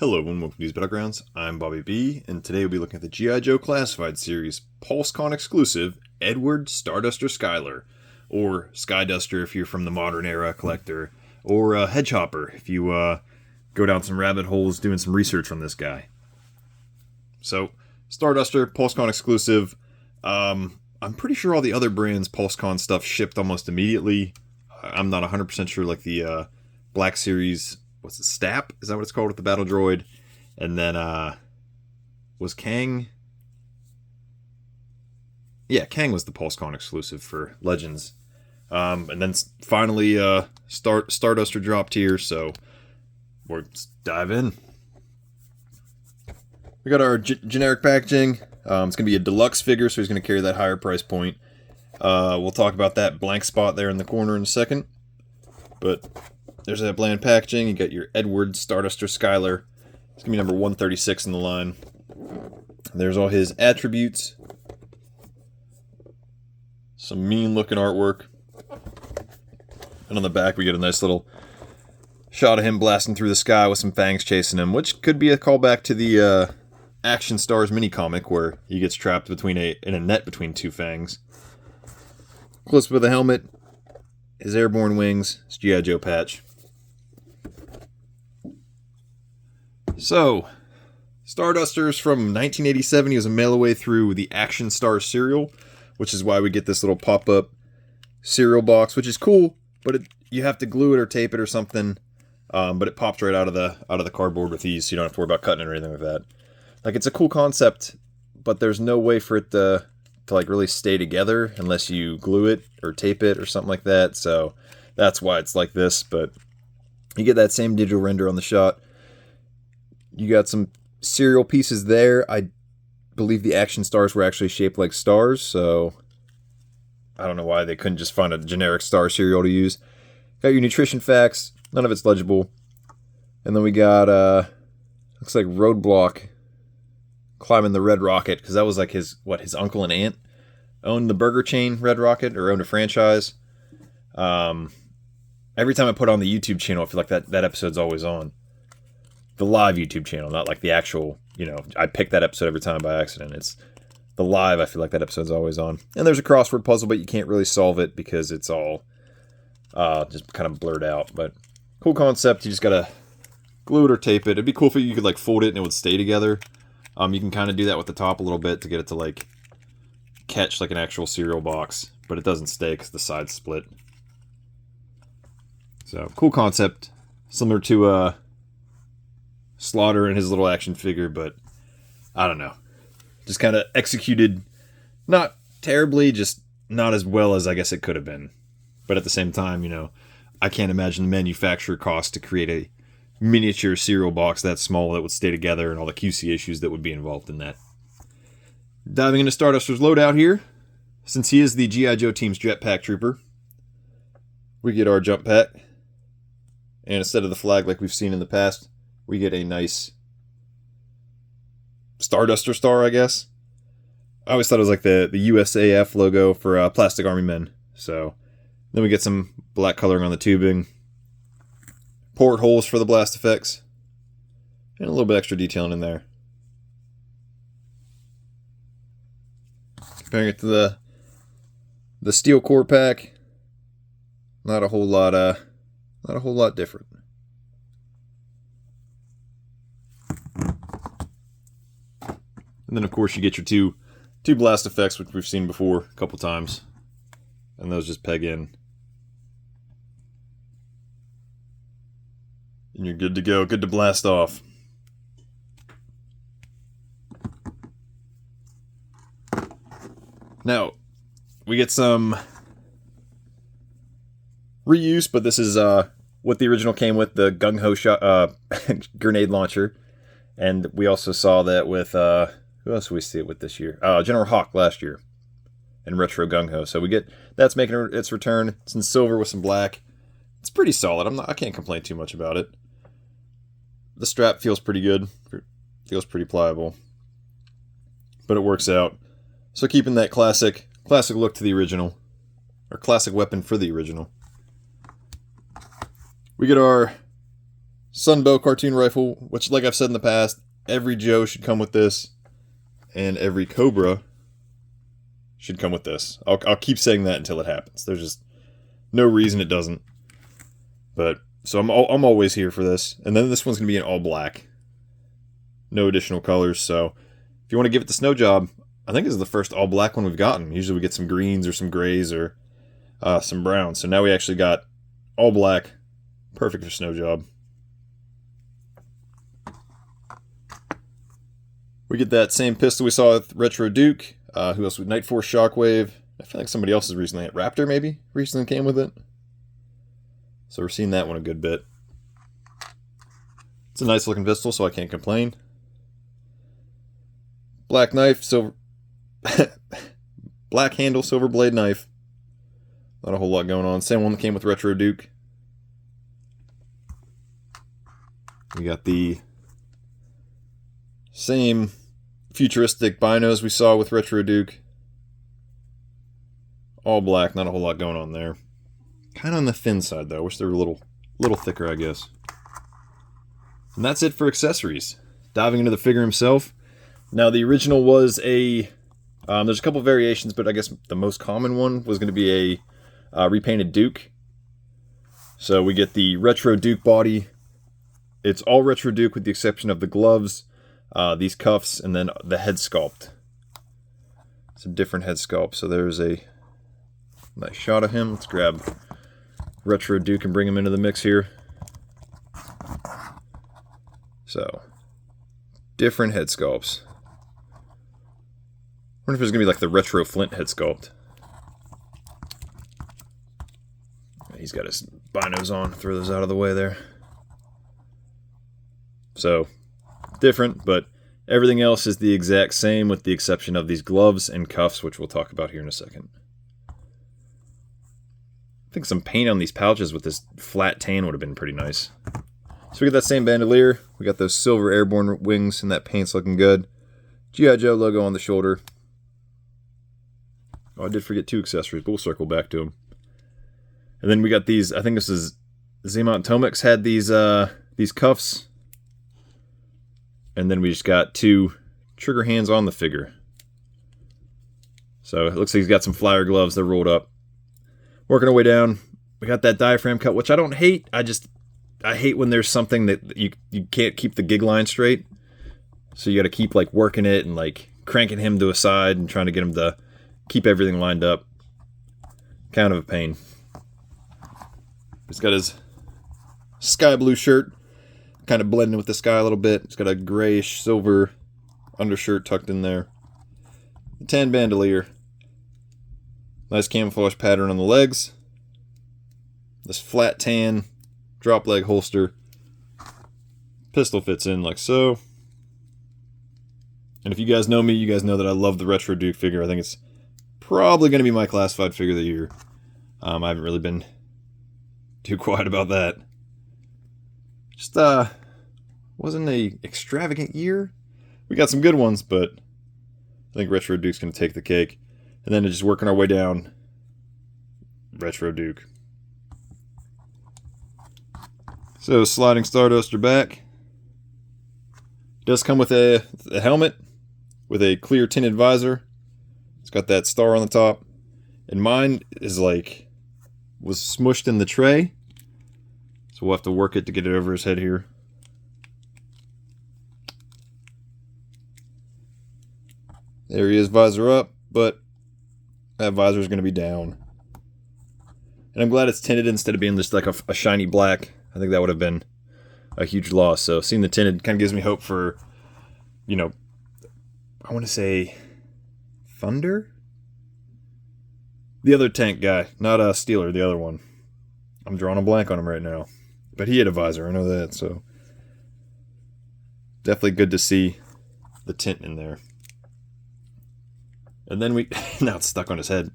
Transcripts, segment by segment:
Hello and welcome to these Battlegrounds. I'm Bobby B, and today we'll be looking at the GIJoe Classified Series PulseCon exclusive Edward StarDuster Skylar, or SkyDuster if you're from the modern era collector, or Hedgehopper if you go down some rabbit holes doing some research on this guy. So, StarDuster, PulseCon exclusive. I'm pretty sure all the other brands' PulseCon stuff shipped almost immediately. I'm not 100% sure, like the Black Series. What's it, Stap? Is that what it's called with the Battle Droid? And then, was Kang? Yeah, Kang was the PulseCon exclusive for Legends. And then finally, StarDuster dropped here, so let's dive in. We got our generic packaging. It's going to be a deluxe figure, so he's going to carry that higher price point. We'll talk about that blank spot there in the corner in a second. But there's that bland packaging. You got your Edward StarDuster Skylar. It's going to be number 136 in the line. There's all his attributes. Some mean looking artwork. And on the back we get a nice little shot of him blasting through the sky with some fangs chasing him, which could be a callback to the Action Stars mini comic where he gets trapped in a net between two fangs. Close up with the helmet, his airborne wings, his GIJoe patch. So, StarDuster's from 1987. He was a mail away through the Action Stars cereal, which is why we get this little pop-up cereal box, which is cool, but you have to glue it or tape it or something. But it pops right out of the cardboard with ease, so you don't have to worry about cutting it or anything like that. Like, it's a cool concept, but there's no way for it to like really stay together unless you glue it or tape it or something like that. So that's why it's like this. But you get that same digital render on the shot. You got some cereal pieces there. I believe the Action Stars were actually shaped like stars, so I don't know why they couldn't just find a generic star cereal to use. Got your nutrition facts. None of it's legible. And then we got, looks like Roadblock climbing the Red Rocket, because that was like his uncle and aunt owned the burger chain Red Rocket, or owned a franchise. Every time I put on the YouTube channel, I feel like that episode's always on. The live YouTube channel, not like the actual, I pick that episode every time by accident. It's the live, I feel like that episode's always on. And there's a crossword puzzle, but you can't really solve it because it's all just kind of blurred out. But cool concept. You just gotta glue it or tape it. It'd be cool if you could like fold it and it would stay together. You can kind of do that with the top a little bit to get it to like catch like an actual cereal box, but it doesn't stay because the sides split. So cool concept, similar to Slaughter and his little action figure, but I don't know, just kind of executed not terribly, just not as well as I guess it could have been. But at the same time, I can't imagine the manufacturer cost to create a miniature cereal box that small that would stay together and all the QC issues that would be involved in that. Diving into StarDuster's loadout here, since he is the GIJoe team's jetpack trooper, we get our jump pack, and instead of the flag like we've seen in the past, we get a nice StarDuster star, I guess. I always thought it was like the USAF logo for Plastic Army Men. So then we get some black coloring on the tubing, portholes for the blast effects, and a little bit extra detailing in there. Comparing it to the steel core pack, not a whole lot different. And then of course you get your two blast effects, which we've seen before a couple times, and those just peg in. And you're good to go, good to blast off. Now, we get some reuse, but this is what the original came with, the gung-ho shot, grenade launcher. And we also saw that with, who else did we see it with this year? General Hawk last year in Retro Gung-ho. So that's making its return. It's in silver with some black. It's pretty solid. I can't complain too much about it. The strap feels pretty good. Feels pretty pliable. But it works out. So keeping that classic look to the original. Or classic weapon for the original. We get our Sunbow cartoon rifle, which, like I've said in the past, every Joe should come with this, and every Cobra should come with this. I'll keep saying that until it happens. There's just no reason it doesn't. But so I'm always here for this. And then this one's gonna be in all black, no additional colors. So if you want to give it the snow job, I think this is the first all black one we've gotten. Usually we get some greens or some grays or some browns. So now we actually got all black, perfect for snow job. We get that same pistol we saw with Retro Duke. Who else? With Night Force Shockwave. I feel like somebody else has recently had Raptor, maybe recently came with it. So we're seeing that one a good bit. It's a nice looking pistol, so I can't complain. Black knife, silver, black handle, silver blade knife. Not a whole lot going on. Same one that came with Retro Duke. We got the same futuristic binos we saw with Retro Duke. All black, not a whole lot going on there. Kind of on the thin side though. Wish they were a little thicker, I guess. And that's it for accessories. Diving into the figure himself. Now the original was a there's a couple variations, but I guess the most common one was going to be a repainted Duke. So we get the Retro Duke body. It's all Retro Duke with the exception of the gloves, these cuffs, and then the head sculpt. It's a different head sculpt. So there's a nice shot of him. Let's grab Retro Duke and bring him into the mix here. So, different head sculpts. I wonder if there's going to be like the Retro Flint head sculpt. He's got his binos on. Throw those out of the way there. So, different, but everything else is the exact same with the exception of these gloves and cuffs, which we'll talk about here in a second. I think some paint on these pouches with this flat tan would have been pretty nice. So we got that same bandolier. We got those silver airborne wings, and that paint's looking good. GIJoe logo on the shoulder. Oh, I did forget two accessories, but we'll circle back to them. And then we got these. I think this is Zemont Tomix had these cuffs, and then we just got two trigger hands on the figure. So it looks like he's got some flyer gloves. They're rolled up. Working our way down. We got that diaphragm cut, which I don't hate. I hate when there's something that you can't keep the gig line straight. So you got to keep like working it and like cranking him to a side and trying to get him to keep everything lined up. Kind of a pain. He's got his sky blue shirt, kind of blending with the sky a little bit. He's got a grayish silver undershirt tucked in there. The tan bandolier. Nice camouflage pattern on the legs. This flat tan drop leg holster. Pistol fits in like so. And if you guys know me, you guys know that I love the Retro Duke figure. I think it's probably going to be my classified figure of the year. I haven't really been too quiet about that. Just wasn't a extravagant year. We got some good ones, but I think Retro Duke's going to take the cake. And then just working our way down, Retro Duke. So sliding StarDuster back. Does come with a helmet with a clear tinted visor. It's got that star on the top. And mine is was smushed in the tray. So we'll have to work it to get it over his head here. There he is, visor up, but that visor is going to be down. And I'm glad it's tinted instead of being just like a shiny black. I think that would have been a huge loss. So seeing the tinted kind of gives me hope for, you know, I want to say Thunder? The other tank guy, not Steeler, the other one. I'm drawing a blank on him right now. But he had a visor, I know that, so definitely good to see the tint in there. And then now it's stuck on his head.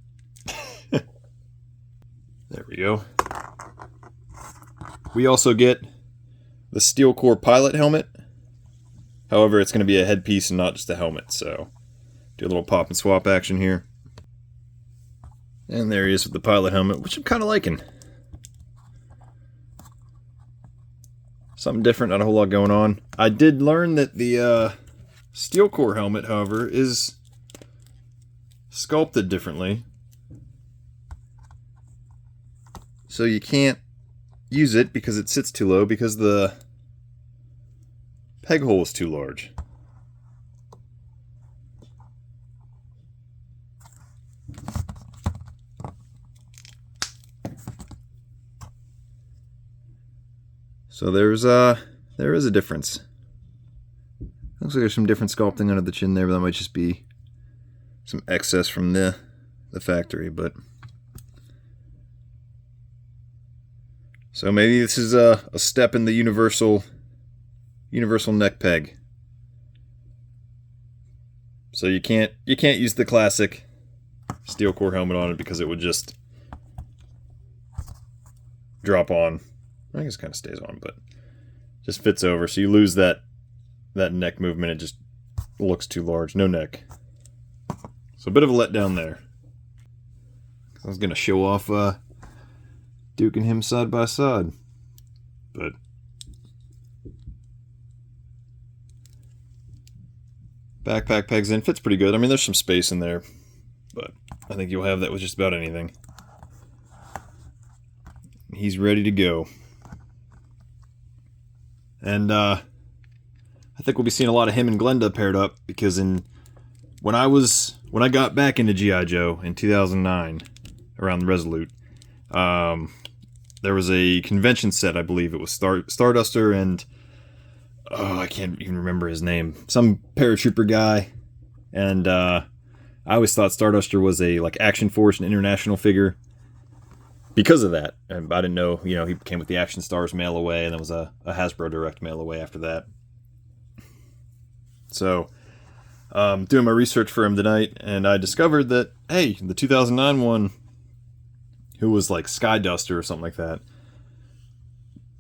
There we go. We also get the Steel Core pilot helmet. However, it's going to be a headpiece and not just a helmet, so do a little pop and swap action here. And there he is with the pilot helmet, which I'm kind of liking. Something different, not a whole lot going on. I did learn that the steel core helmet, however, is sculpted differently. So you can't use it because it sits too low because the peg hole is too large. So there is a difference. Looks like there's some different sculpting under the chin there, but that might just be some excess from the factory. But so maybe this is a step in the universal neck peg. So you can't use the classic steel core helmet on it because it would just drop on. I guess it kind of stays on, but just fits over. So you lose that neck movement. It just looks too large. No neck. So a bit of a letdown there. I was going to show off Duke and him side by side. But backpack pegs in. Fits pretty good. I mean, there's some space in there. But I think you'll have that with just about anything. He's ready to go. And I think we'll be seeing a lot of him and Glenda paired up because when I got back into G.I. Joe in 2009 around the Resolute, there was a convention set. I believe it was StarDuster and I can't even remember his name. Some paratrooper guy, and I always thought StarDuster was a Action Force and international figure. Because of that, and I didn't know, he came with the Action Stars mail away, and there was a Hasbro Direct mail away after that. So, doing my research for him tonight, and I discovered that, hey, the 2009 one, who was like SkyDuster or something like that,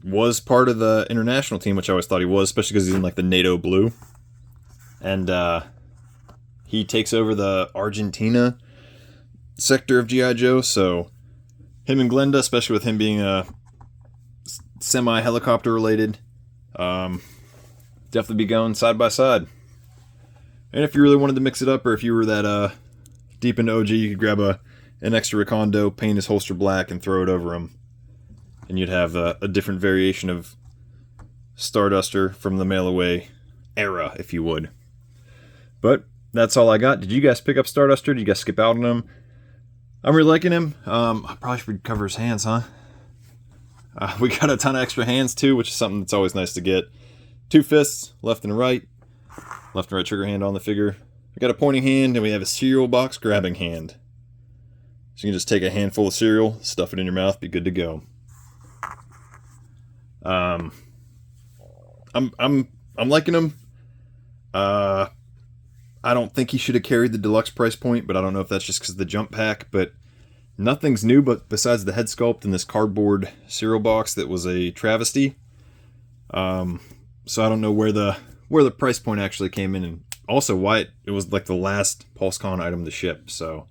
was part of the international team, which I always thought he was, especially because he's in the NATO blue. And he takes over the Argentina sector of G.I. Joe, so him and Glenda, especially with him being semi-helicopter related, definitely be going side by side. And if you really wanted to mix it up, or if you were that deep into OG, you could grab an extra Recondo, paint his holster black, and throw it over him. And you'd have a different variation of StarDuster from the mail-away era, if you would. But that's all I got. Did you guys pick up StarDuster? Did you guys skip out on him? I'm really liking him. I probably should cover his hands, huh? We got a ton of extra hands, too, which is something that's always nice to get. 2 fists, left and right. Left and right trigger hand on the figure. We got a pointing hand, and we have a cereal box grabbing hand. So you can just take a handful of cereal, stuff it in your mouth, be good to go. I'm liking him. I don't think he should have carried the deluxe price point, but I don't know if that's just because of the jump pack. But nothing's new, but besides the head sculpt and this cardboard cereal box that was a travesty. So I don't know where the price point actually came in, and also why it was like the last PulseCon item to ship. So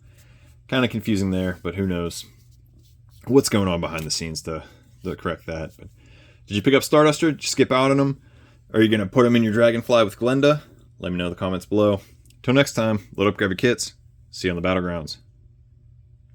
kind of confusing there, but who knows what's going on behind the scenes to correct that. But did you pick up StarDuster? Did you skip out on him? Are you going to put him in your Dragonfly with Glenda? Let me know in the comments below. Till next time, load up, grab your kits. See you on the battlegrounds.